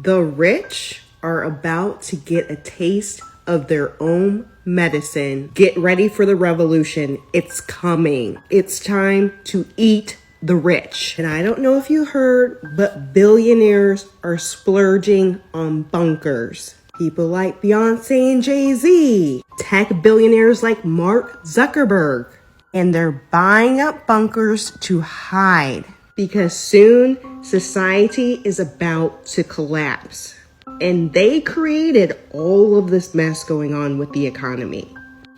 The rich are about to get a taste of their own medicine. Get ready for the revolution. It's coming. It's time to eat the rich. And I don't know if you heard, but billionaires are splurging on bunkers. People like Beyonce and Jay-Z, tech billionaires like Mark Zuckerberg, and they're buying up bunkers to hide because soon society is about to collapse. And they created all of this mess going on with the economy.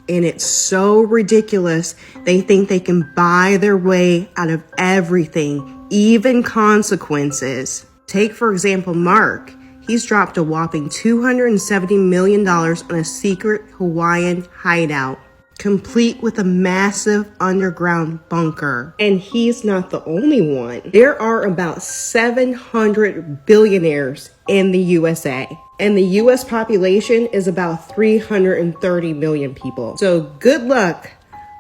And it's so ridiculous. They think they can buy their way out of everything, even consequences. Take, for example, Mark. He's dropped a whopping $270 million on a secret Hawaiian hideout, complete with a massive underground bunker. And he's not the only one. There are about 700 billionaires in the USA. And the US population is about 330 million people. So good luck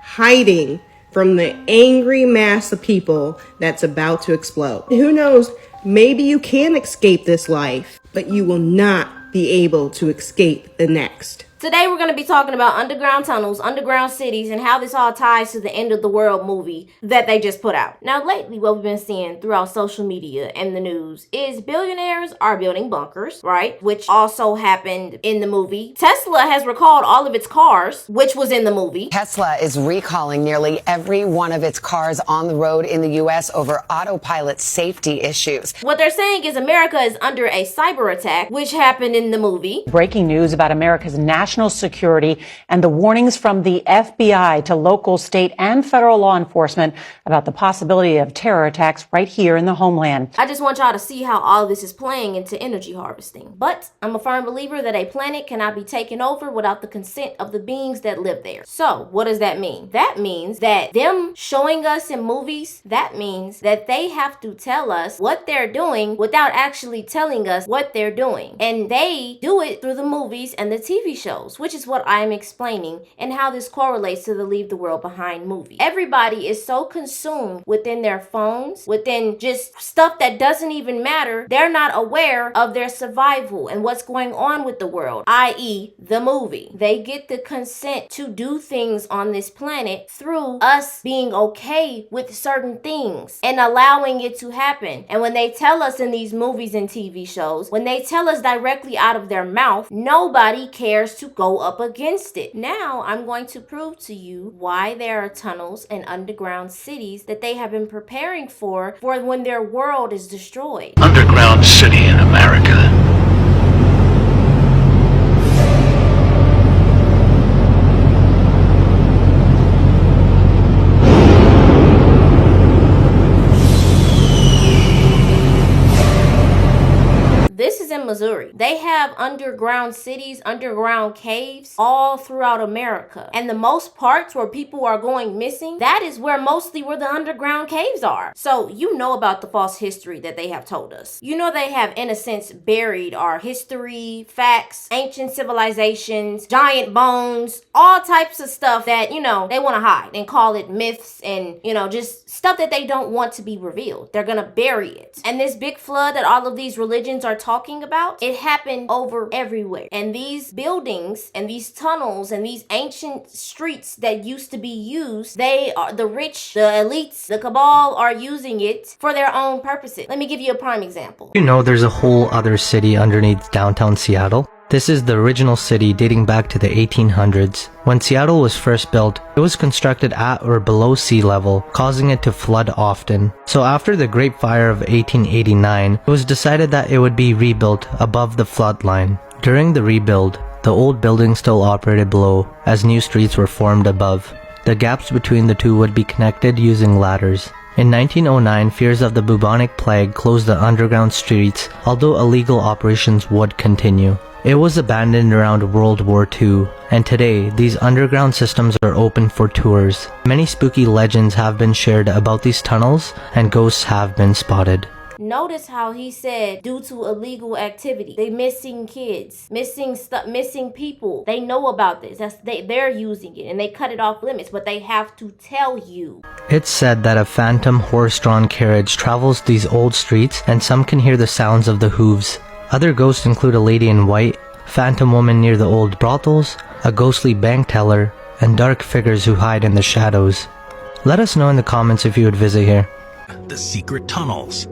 hiding from the angry mass of people that's about to explode. Who knows, maybe you can escape this life, but you will not be able to escape the next. Today we're going to be talking about underground tunnels, underground cities, and how this all ties to the End of the World movie that they just put out. Now lately what we've been seeing throughout social media and the news is billionaires are building bunkers, right? Which also happened in the movie. Tesla has recalled all of its cars, which was in the movie. Tesla is recalling nearly every one of its cars on the road in the U.S. over autopilot safety issues. What they're saying is America is under a cyber attack, which happened in the movie. Breaking news about America's national security and the warnings from the FBI to local, state, and federal law enforcement about the possibility of terror attacks right here in the homeland. I just want y'all to see how all of this is playing into energy harvesting. But I'm a firm believer that a planet cannot be taken over without the consent of the beings that live there. So what does that mean? That means that them showing us in movies, that means that they have to tell us what they're doing without actually telling us what they're doing. And they do it through the movies and the TV shows, which is what I'm explaining and how this correlates to the Leave the World Behind movie. Everybody is so consumed within their phones, within just stuff that doesn't even matter. They're not aware of their survival and what's going on with the world, i.e. the movie. They get the consent to do things on this planet through us being okay with certain things and allowing it to happen. And when they tell us in these movies and TV shows, when they tell us directly out of their mouth, nobody cares to go up against it. Now I'm going to prove to you why there are tunnels and underground cities that they have been preparing for when their world is destroyed. Underground city in America. This is in Missouri. They have underground cities, underground caves all throughout America. And the most parts where people are going missing, that is mostly where the underground caves are. So you know about the false history that they have told us. You know they have, in a sense, buried our history, facts, ancient civilizations, giant bones, all types of stuff that, you know, they want to hide and call it myths and, you know, just stuff that they don't want to be revealed. They're going to bury it. And this big flood that all of these religions are talking about, it happened over everywhere. And these buildings and these tunnels and these ancient streets that used to be used, they are the rich, the elites, the cabal are using it for their own purposes. Let me give you a prime example. You know, there's a whole other city underneath downtown Seattle. This is the original city dating back to the 1800s. When Seattle was first built, it was constructed at or below sea level, causing it to flood often. So after the Great Fire of 1889, it was decided that it would be rebuilt above the flood line. During the rebuild, the old building still operated below, as new streets were formed above. The gaps between the two would be connected using ladders. In 1909, fears of the bubonic plague closed the underground streets, although illegal operations would continue. It was abandoned around World War II, and today, these underground systems are open for tours. Many spooky legends have been shared about these tunnels, and ghosts have been spotted. Notice how he said due to illegal activity. They missing kids, missing stuff, missing people. They know about this. They're using it and they cut it off limits, but they have to tell you. It's said that a phantom horse-drawn carriage travels these old streets and some can hear the sounds of the hooves. Other ghosts include a lady in white, phantom woman near the old brothels, a ghostly bank teller, and dark figures who hide in the shadows. Let us know in the comments if you would visit here. The secret tunnels.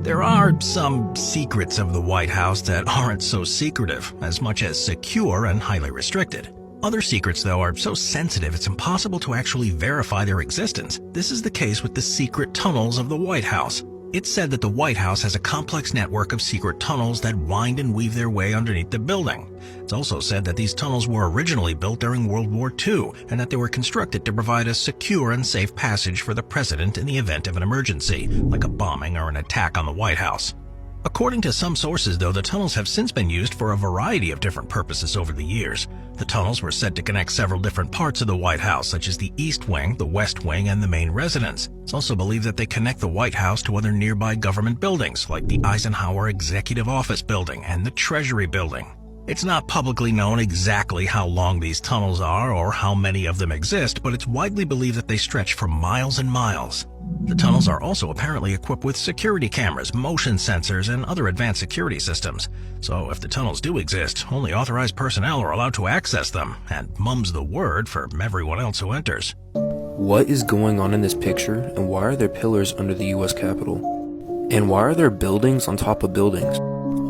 There are some secrets of the White House that aren't so secretive, as much as secure and highly restricted. Other secrets, though, are so sensitive it's impossible to actually verify their existence. This is the case with the secret tunnels of the White House. It's said that the White House has a complex network of secret tunnels that wind and weave their way underneath the building. It's also said that these tunnels were originally built during World War II and that they were constructed to provide a secure and safe passage for the president in the event of an emergency, like a bombing or an attack on the White House. According to some sources, though, the tunnels have since been used for a variety of different purposes over the years. The tunnels were said to connect several different parts of the White House, such as the East Wing, the West Wing, and the main residence. It's also believed that they connect the White House to other nearby government buildings, like the Eisenhower Executive Office Building and the Treasury Building. It's not publicly known exactly how long these tunnels are or how many of them exist, but it's widely believed that they stretch for miles and miles. The tunnels are also apparently equipped with security cameras, motion sensors, and other advanced security systems. So if the tunnels do exist, only authorized personnel are allowed to access them, and mum's the word for everyone else who enters. What is going on in this picture, and why are there pillars under the US Capitol? And why are there buildings on top of buildings?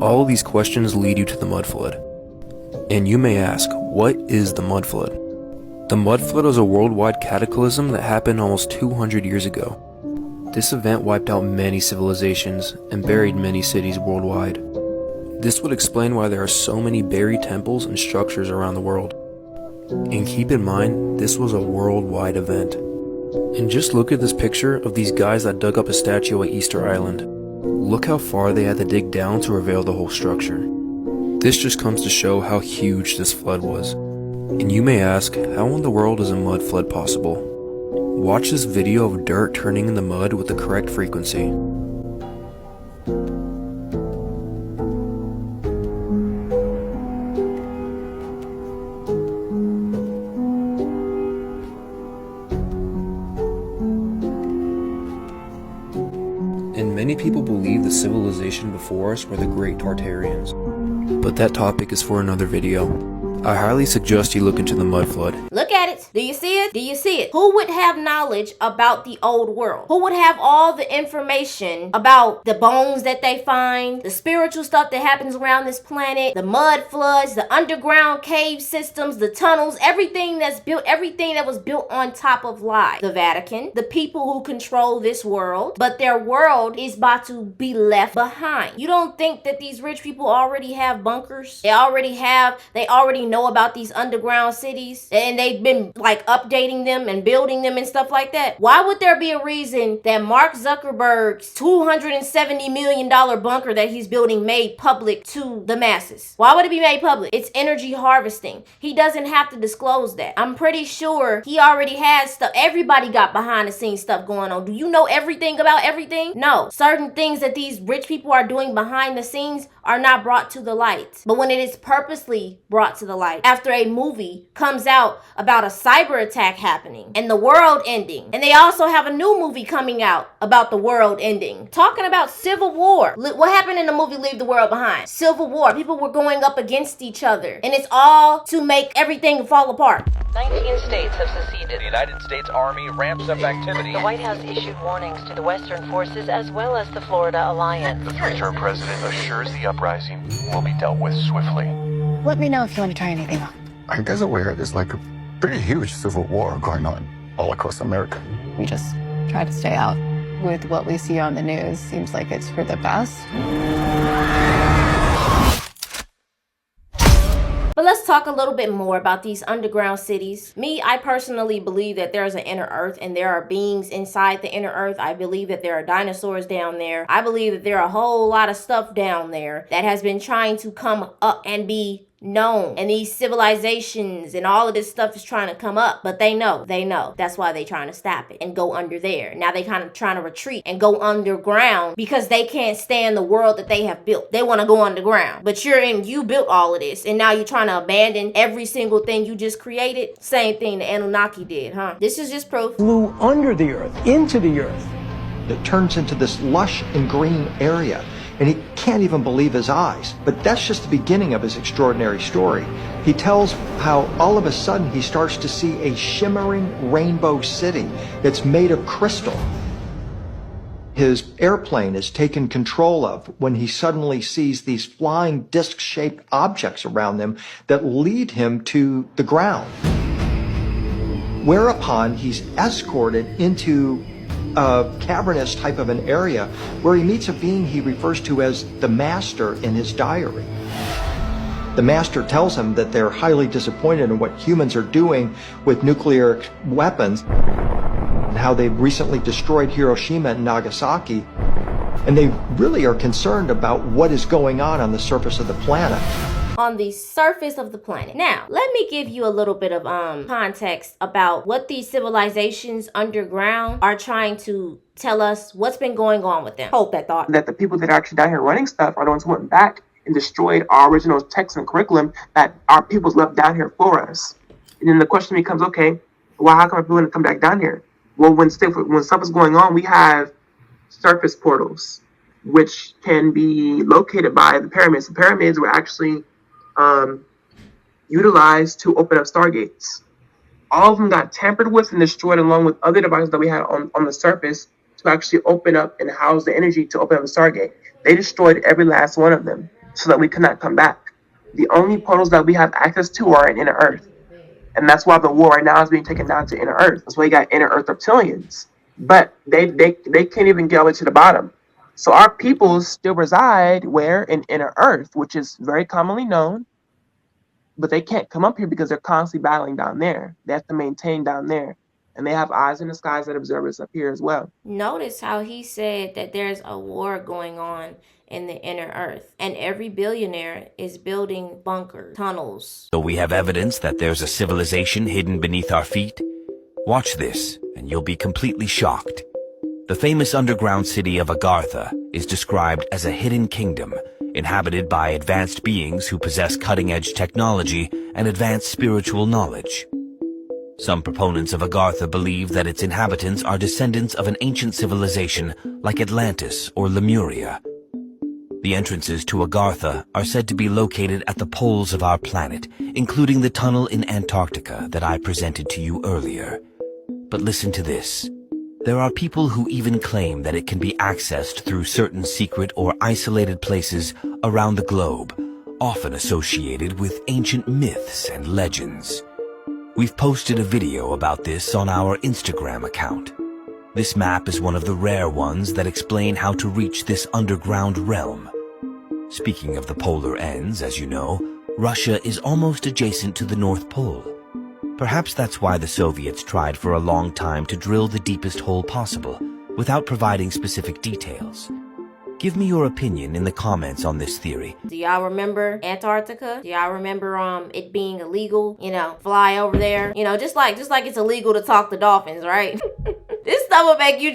All of these questions lead you to the mud flood. And you may ask, what is the mud flood? The mud flood was a worldwide cataclysm that happened almost 200 years ago. This event wiped out many civilizations and buried many cities worldwide. This would explain why there are so many buried temples and structures around the world. And keep in mind, this was a worldwide event. And just look at this picture of these guys that dug up a statue at Easter Island. Look how far they had to dig down to reveal the whole structure. This just comes to show how huge this flood was. And you may ask, how in the world is a mud flood possible? Watch this video of dirt turning into mud with the correct frequency. And many people believe the civilization before us were the Great Tartarians. But that topic is for another video. I highly suggest you look into the mud flood. Look at it. Do you see it? Do you see it? Who would have knowledge about the old world? Who would have all the information about the bones that they find, the spiritual stuff that happens around this planet, the mud floods, the underground cave systems, the tunnels, everything that's built, everything that was built on top of lies? The Vatican, the people who control this world, but their world is about to be left behind. You don't think that these rich people already have bunkers? They already know about these underground cities, and they've been like updating them and building them and stuff like that. Why would there be a reason that Mark Zuckerberg's $270 million bunker that he's building made public to the masses? Why would it be made public? It's energy harvesting. He doesn't have to disclose that. I'm pretty sure he already has stuff. Everybody got behind the scenes stuff going on. Do you know everything about everything? No. Certain things that these rich people are doing behind the scenes are not brought to the light. But when it is purposely brought to the light, after a movie comes out about a cyber attack happening and the world ending, and they also have a new movie coming out about the world ending, talking about civil war. What happened in the movie Leave the World Behind? Civil war. People were going up against each other, and it's all to make everything fall apart. 19 states have seceded. The United States Army ramps up activity. The White House issued warnings to the Western forces as well as the Florida Alliance. The three-term president assures the uprising will be dealt with swiftly. Let me know if you want to try anything on. I guess aware there's like a pretty huge civil war going on all across America. We just try to stay out. With what we see on the news, seems like it's for the best. But let's talk a little bit more about these underground cities. I personally believe that there's an inner earth and there are beings inside the inner earth. I believe that there are dinosaurs down there. I believe that there are a whole lot of stuff down there that has been trying to come up and be known, and these civilizations and all of this stuff is trying to come up, but they know that's why they trying to stop it and go under there. Now they kind of trying to retreat and go underground because they can't stand the world that they have built. They want to go underground, but you built all of this and now you're trying to abandon every single thing you just created. Same thing the Anunnaki did, huh? This is just proof. Flew under the earth, into the earth, that turns into this lush and green area. and he can't even believe his eyes. But that's just the beginning of his extraordinary story. He tells how all of a sudden he starts to see a shimmering rainbow city that's made of crystal. His airplane is taken control of when he suddenly sees these flying disc-shaped objects around him that lead him to the ground. Whereupon he's escorted into a cavernous type of an area where he meets a being he refers to as the Master in his diary. The Master tells him that they're highly disappointed in what humans are doing with nuclear weapons, and how they've recently destroyed Hiroshima and Nagasaki, and they really are concerned about what is going on the surface of the planet. On the surface of the planet. Now, let me give you a little bit of context about what these civilizations underground are trying to tell us what's been going on with them. Hold that thought. That the people that are actually down here running stuff are the ones who went back and destroyed our original text and curriculum that our people's left down here for us. And then the question becomes, okay, well, how come people want to come back down here? Well, when stuff is going on, we have surface portals, which can be located by the pyramids. The pyramids were actually utilized to open up stargates. All of them got tampered with and destroyed along with other devices that we had on the surface to actually open up and house the energy to open up the stargate. They destroyed every last one of them so that we could not come back. The only portals that we have access to are in inner Earth. And that's why the war right now is being taken down to inner Earth. That's why you got inner Earth reptilians. But they can't even get all the way to the bottom. So our peoples still reside where? In inner Earth, which is very commonly known. But they can't come up here because they're constantly battling down there. They have to maintain down there. And they have eyes in the skies that observe us up here as well. Notice how he said that there's a war going on in the inner Earth, and every billionaire is building bunkers, tunnels. So we have evidence that there's a civilization hidden beneath our feet? Watch this, and you'll be completely shocked. The famous underground city of Agartha is described as a hidden kingdom, inhabited by advanced beings who possess cutting-edge technology and advanced spiritual knowledge. Some proponents of Agartha believe that its inhabitants are descendants of an ancient civilization like Atlantis or Lemuria. The entrances to Agartha are said to be located at the poles of our planet, including the tunnel in Antarctica that I presented to you earlier. But listen to this. There are people who even claim that it can be accessed through certain secret or isolated places around the globe, often associated with ancient myths and legends. We've posted a video about this on our Instagram account. This map is one of the rare ones that explain how to reach this underground realm. Speaking of the polar ends, as you know, Russia is almost adjacent to the North Pole. Perhaps that's why the Soviets tried for a long time to drill the deepest hole possible, without providing specific details. Give me your opinion in the comments on this theory. Do y'all remember Antarctica? Do y'all remember it being illegal? Fly over there. Just like it's illegal to talk to dolphins, right? This stuff will make you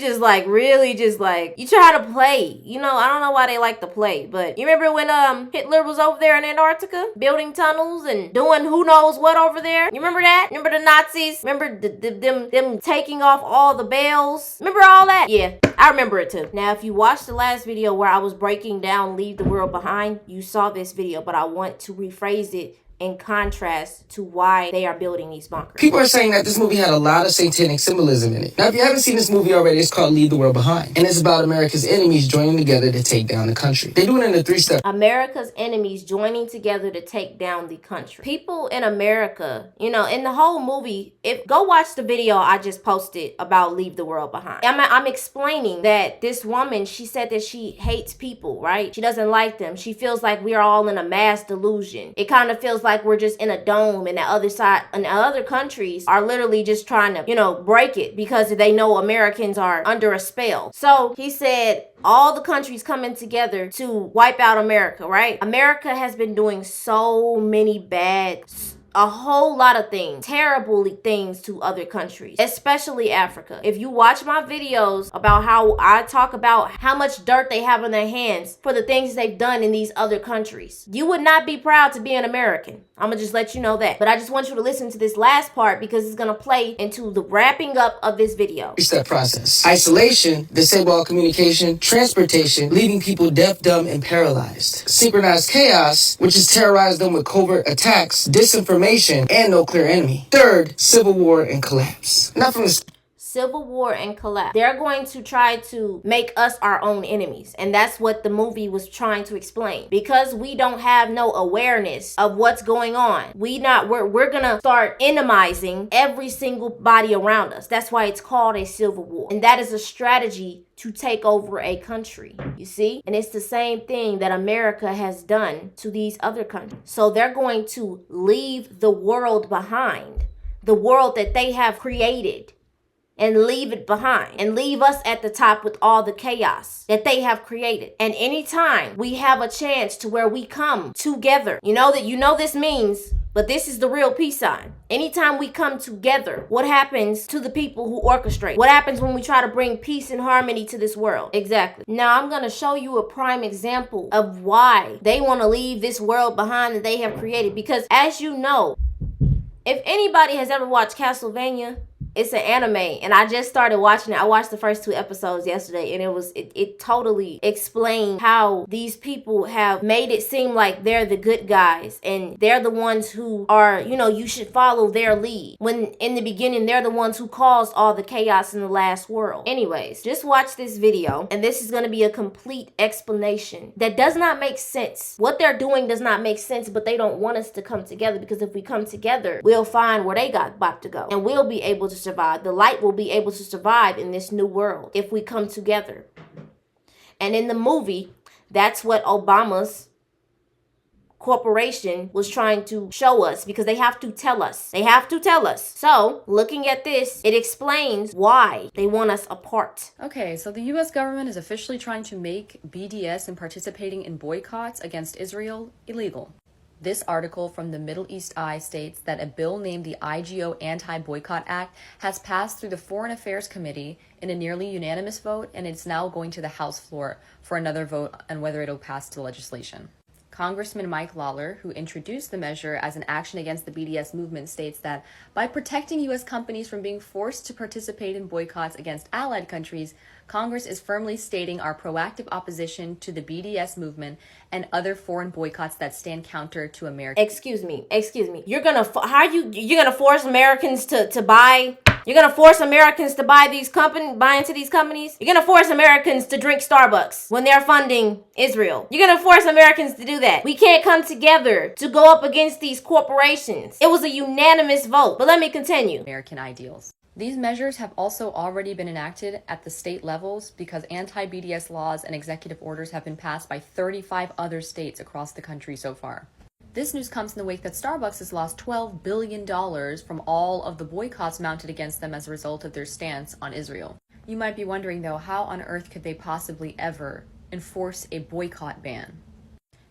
really you try to play. I don't know why they like to play, but you remember when Hitler was over there in Antarctica building tunnels and doing who knows what over there? You remember that? Remember the Nazis? Remember them taking off all the bells? Remember all that? Yeah, I remember it too. Now, if you watched the last video where I was breaking down Leave the World Behind, you saw this video, but I want to rephrase it in contrast to why they are building these bunkers. People are saying that this movie had a lot of satanic symbolism in it. Now, if you haven't seen this movie already, it's called Leave the World Behind. And it's about America's enemies joining together to take down the country. They do it in a 3-step. America's enemies joining together to take down the country. People in America, in the whole movie, go watch the video I just posted about Leave the World Behind. I'm explaining that this woman, she said that she hates people, right? She doesn't like them. She feels like we're all in a mass delusion. It kind of feels like we're just in a dome, and the other side and other countries are literally just trying to, break it because they know Americans are under a spell. So he said all the countries coming together to wipe out America, right? America has been doing so many bad a whole lot of things, terrible things to other countries, especially Africa. If you watch my videos about how I talk about how much dirt they have on their hands for the things they've done in these other countries, you would not be proud to be an American. I'm gonna just let you know that. But I just want you to listen to this last part because it's gonna play into the wrapping up of this video. Three-step process. Isolation, disable all communication, transportation, leaving people deaf, dumb, and paralyzed. Synchronized chaos, which is terrorize them with covert attacks, disinformation, and no clear enemy. Third, civil war and collapse. Not from the Civil war and collapse. They're going to try to make us our own enemies. And that's what the movie was trying to explain. Because we don't have no awareness of what's going on. We're gonna start enemizing every single body around us. That's why it's called a civil war. And that is a strategy to take over a country, you see? And it's the same thing that America has done to these other countries. So they're going to leave the world behind. The world that they have created. And leave it behind and leave us at the top with all the chaos that they have created. And anytime we have a chance to where we come together, you know this means, but this is the real peace sign. Anytime we come together, what happens to the people who orchestrate? What happens when we try to bring peace and harmony to this world? Exactly. Now I'm going to show you a prime example of why they want to leave this world behind that they have created. Because as you know, if anybody has ever watched Castlevania, it's an anime, and I just started watching it. I watched the first 2 episodes yesterday, and it totally explained how these people have made it seem like they're the good guys, and they're the ones who are, you should follow their lead. When in the beginning, they're the ones who caused all the chaos in the last world. Anyways, just watch this video, and this is going to be a complete explanation that does not make sense. What they're doing does not make sense, but they don't want us to come together, because if we come together, we'll find where they got about to go, and we'll be able to survive. The light will be able to survive in this new world if we come together. And in the movie, that's what Obama's corporation was trying to show us, because they have to tell us. They have to tell us. So, looking at this, it explains why they want us apart. Okay, so the US government is officially trying to make BDS and participating in boycotts against Israel illegal. This article from the Middle East Eye states that a bill named the IGO Anti-Boycott Act has passed through the Foreign Affairs Committee in a nearly unanimous vote, and it's now going to the House floor for another vote on whether it'll pass to legislation. Congressman Mike Lawler, who introduced the measure as an action against the BDS movement, states that by protecting U.S. companies from being forced to participate in boycotts against allied countries, Congress is firmly stating our proactive opposition to the BDS movement and other foreign boycotts that stand counter to America. Excuse me. You're gonna force Americans to buy? You're gonna force Americans to buy into these companies? You're gonna force Americans to drink Starbucks when they're funding Israel? You're gonna force Americans to do that? We can't come together to go up against these corporations. It was a unanimous vote. But let me continue. American ideals. These measures have also already been enacted at the state levels because anti-BDS laws and executive orders have been passed by 35 other states across the country so far. This news comes in the wake that Starbucks has lost $12 billion from all of the boycotts mounted against them as a result of their stance on Israel. You might be wondering, though, how on earth could they possibly ever enforce a boycott ban?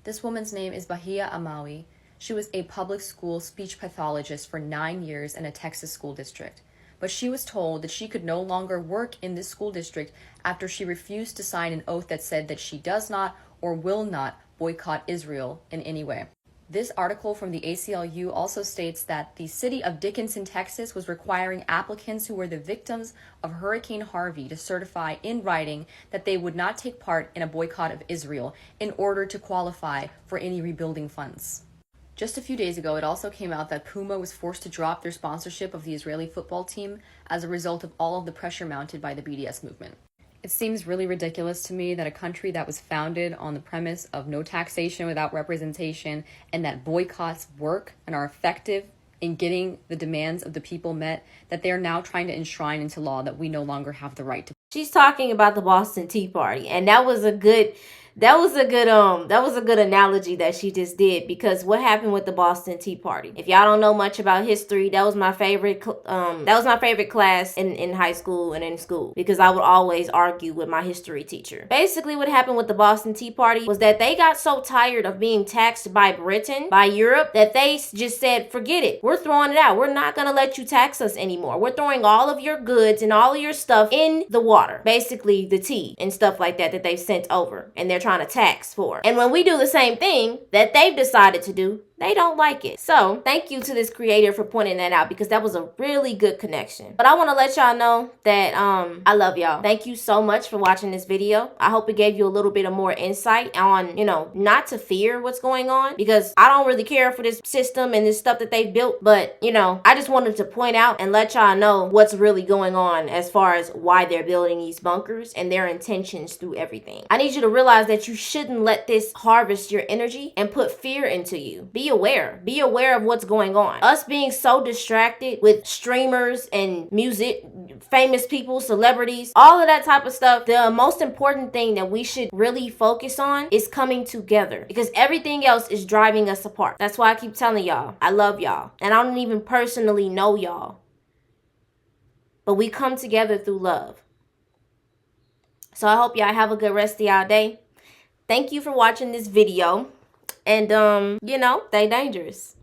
This woman's name is Bahia Amawi. She was a public school speech pathologist for 9 years in a Texas school district. But she was told that she could no longer work in this school district after she refused to sign an oath that said that she does not or will not boycott Israel in any way. This article from the ACLU also states that the city of Dickinson, Texas was requiring applicants who were the victims of Hurricane Harvey to certify in writing that they would not take part in a boycott of Israel in order to qualify for any rebuilding funds. Just a few days ago, it also came out that Puma was forced to drop their sponsorship of the Israeli football team as a result of all of the pressure mounted by the BDS movement. It seems really ridiculous to me that a country that was founded on the premise of no taxation without representation and that boycotts work and are effective in getting the demands of the people met, that they're now trying to enshrine into law that we no longer have the right to. She's talking about the Boston Tea Party, and that was a good That was a good analogy that she just did, because what happened with the Boston Tea Party? If y'all don't know much about history, that was my favorite class in high school and in school, because I would always argue with my history teacher. Basically, what happened with the Boston Tea Party was that they got so tired of being taxed by Britain, by Europe, that they just said, forget it. We're throwing it out. We're not going to let you tax us anymore. We're throwing all of your goods and all of your stuff in the water. Basically, the tea and stuff like that they've sent over and they're trying to tax for. And when we do the same thing that they've decided to do, they don't like it. So thank you to this creator for pointing that out, because that was a really good connection. But I want to let y'all know that I love y'all. Thank you so much for watching this video. I hope it gave you a little bit of more insight on, not to fear what's going on, because I don't really care for this system and this stuff that they've built. But, I just wanted to point out and let y'all know what's really going on as far as why they're building these bunkers and their intentions through everything. I need you to realize that you shouldn't let this harvest your energy and put fear into you. Be aware of what's going on. Us being so distracted with streamers and music, famous people, celebrities, all of that type of stuff, the most important thing that we should really focus on is coming together, because everything else is driving us apart. That's why I keep telling y'all, I love y'all, and I don't even personally know y'all, but we come together through love. So I hope y'all have a good rest of y'all day. Thank you for watching this video. And, stay dangerous.